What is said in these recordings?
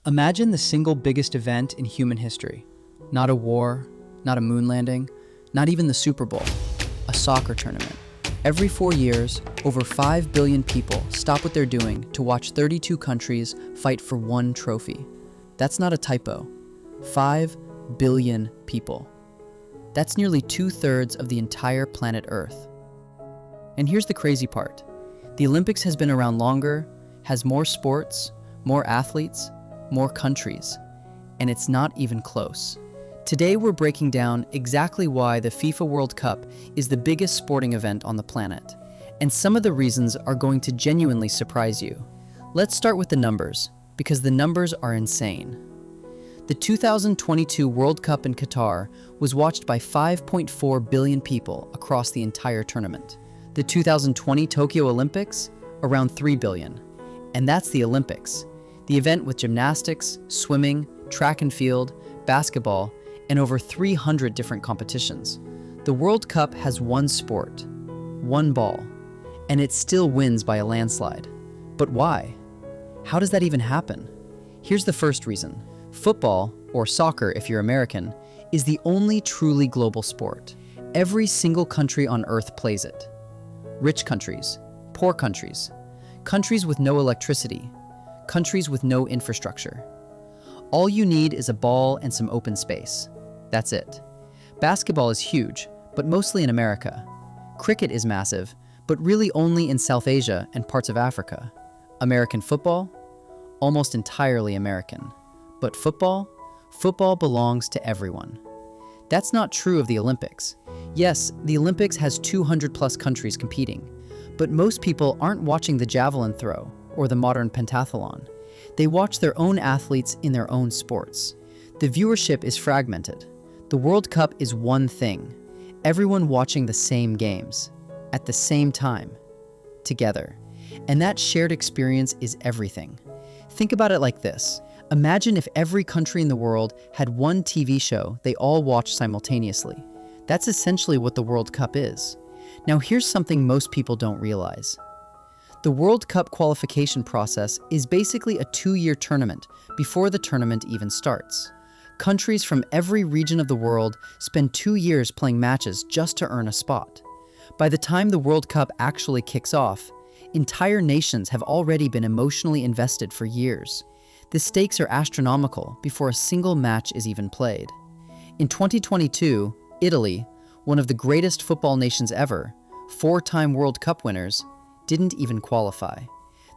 Imagine the single biggest event in human history. Not a war, not a moon landing, not even the Super Bowl. A soccer tournament. Every 4 years, over 5 billion people stop what they're doing to watch 32 countries fight for one trophy. That's not a typo. 5 billion people. That's nearly 2/3 of the entire planet Earth. And here's the crazy part. The Olympics has been around longer, has more sports, more athletes, more countries, and it's not even close. Today we're breaking down exactly why the FIFA World Cup is the biggest sporting event on the planet, and some of the reasons are going to genuinely surprise you. Let's start with the numbers, because the numbers are insane. The 2022 World Cup in Qatar was watched by 5.4 billion people across the entire tournament. The 2020 Tokyo Olympics, around 3 billion. And that's the Olympics. The event with gymnastics, swimming, track and field, basketball, and over 300 different competitions. The World Cup has one sport, one ball, and it still wins by a landslide. But why? How does that even happen? Here's the first reason. Football, or soccer if you're American, is the only truly global sport. Every single country on Earth plays it. Rich countries, poor countries, countries with no electricity, countries with no infrastructure. All you need is a ball and some open space. That's it. Basketball is huge, but mostly in America. Cricket is massive, but really only in South Asia and parts of Africa. American football? Almost entirely American. But football? Football belongs to everyone. That's not true of the Olympics. Yes, the Olympics has 200 plus countries competing, but most people aren't watching the javelin throw or the modern pentathlon. They watch their own athletes in their own sports. The viewership is fragmented. The World Cup is one thing. Everyone watching the same games, at the same time, together. And that shared experience is everything. Think about it like this. Imagine if every country in the world had one TV show they all watched simultaneously. That's essentially what the World Cup is. Now here's something most people don't realize. The World Cup qualification process is basically a 2-year tournament before the tournament even starts. Countries from every region of the world spend 2 years playing matches just to earn a spot. By the time the World Cup actually kicks off, entire nations have already been emotionally invested for years. The stakes are astronomical before a single match is even played. In 2022, Italy, one of the greatest football nations ever, 4-time World Cup winners, didn't even qualify.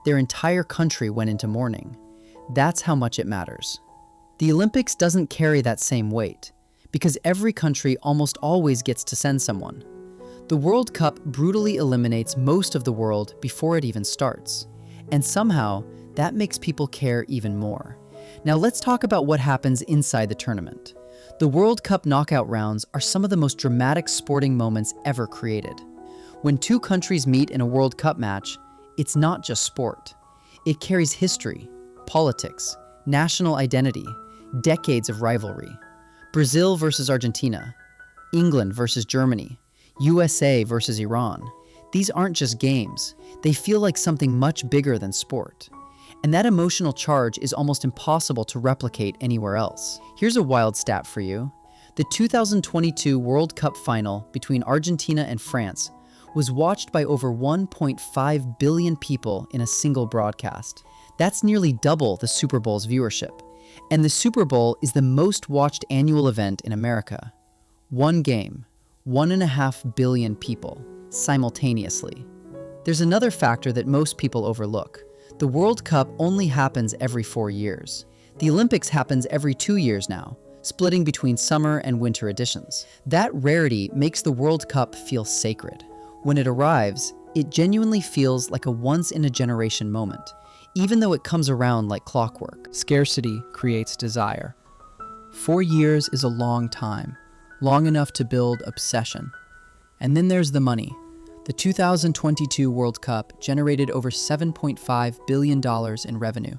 Their entire country went into mourning. That's how much it matters. The Olympics doesn't carry that same weight, because every country almost always gets to send someone. The World Cup brutally eliminates most of the world before it even starts, and somehow that makes people care even more. Now let's talk about what happens inside the tournament. The World Cup knockout rounds are some of the most dramatic sporting moments ever created. When two countries meet in a World Cup match, it's not just sport. It carries history, politics, national identity, decades of rivalry. Brazil versus Argentina, England versus Germany, USA versus Iran. These aren't just games. They feel like something much bigger than sport. And that emotional charge is almost impossible to replicate anywhere else. Here's a wild stat for you. The 2022 World Cup final between Argentina and France was watched by over 1.5 billion people in a single broadcast. That's nearly double the Super Bowl's viewership. And the Super Bowl is the most watched annual event in America. One game, 1.5 billion people, simultaneously. There's another factor that most people overlook. The World Cup only happens every 4 years. The Olympics happens every 2 years now, splitting between summer and winter editions. That rarity makes the World Cup feel sacred. When it arrives, it genuinely feels like a once-in-a-generation moment, even though it comes around like clockwork. Scarcity creates desire. 4 years is a long time, long enough to build obsession. And then there's the money. The 2022 World Cup generated over $7.5 billion in revenue.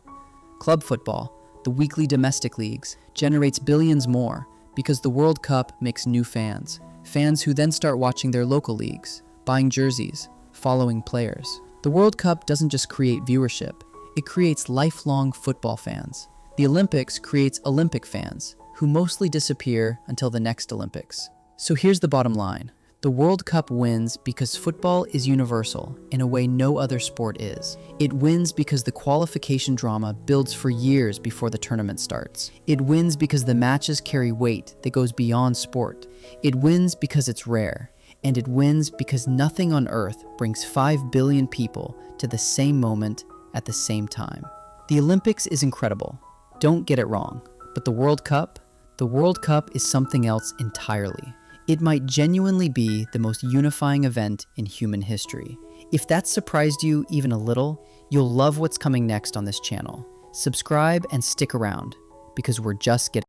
Club football, the weekly domestic leagues, generates billions more because the World Cup makes new fans. Fans who then start watching their local leagues, buying jerseys, following players. The World Cup doesn't just create viewership, it creates lifelong football fans. The Olympics creates Olympic fans, who mostly disappear until the next Olympics. So here's the bottom line. The World Cup wins because football is universal in a way no other sport is. It wins because the qualification drama builds for years before the tournament starts. It wins because the matches carry weight that goes beyond sport. It wins because it's rare. And it wins because nothing on earth brings 5 billion people to the same moment at the same time. The Olympics is incredible. Don't get it wrong. But the World Cup is something else entirely. It might genuinely be the most unifying event in human history. If that surprised you even a little, you'll love what's coming next on this channel. Subscribe and stick around, because we're just getting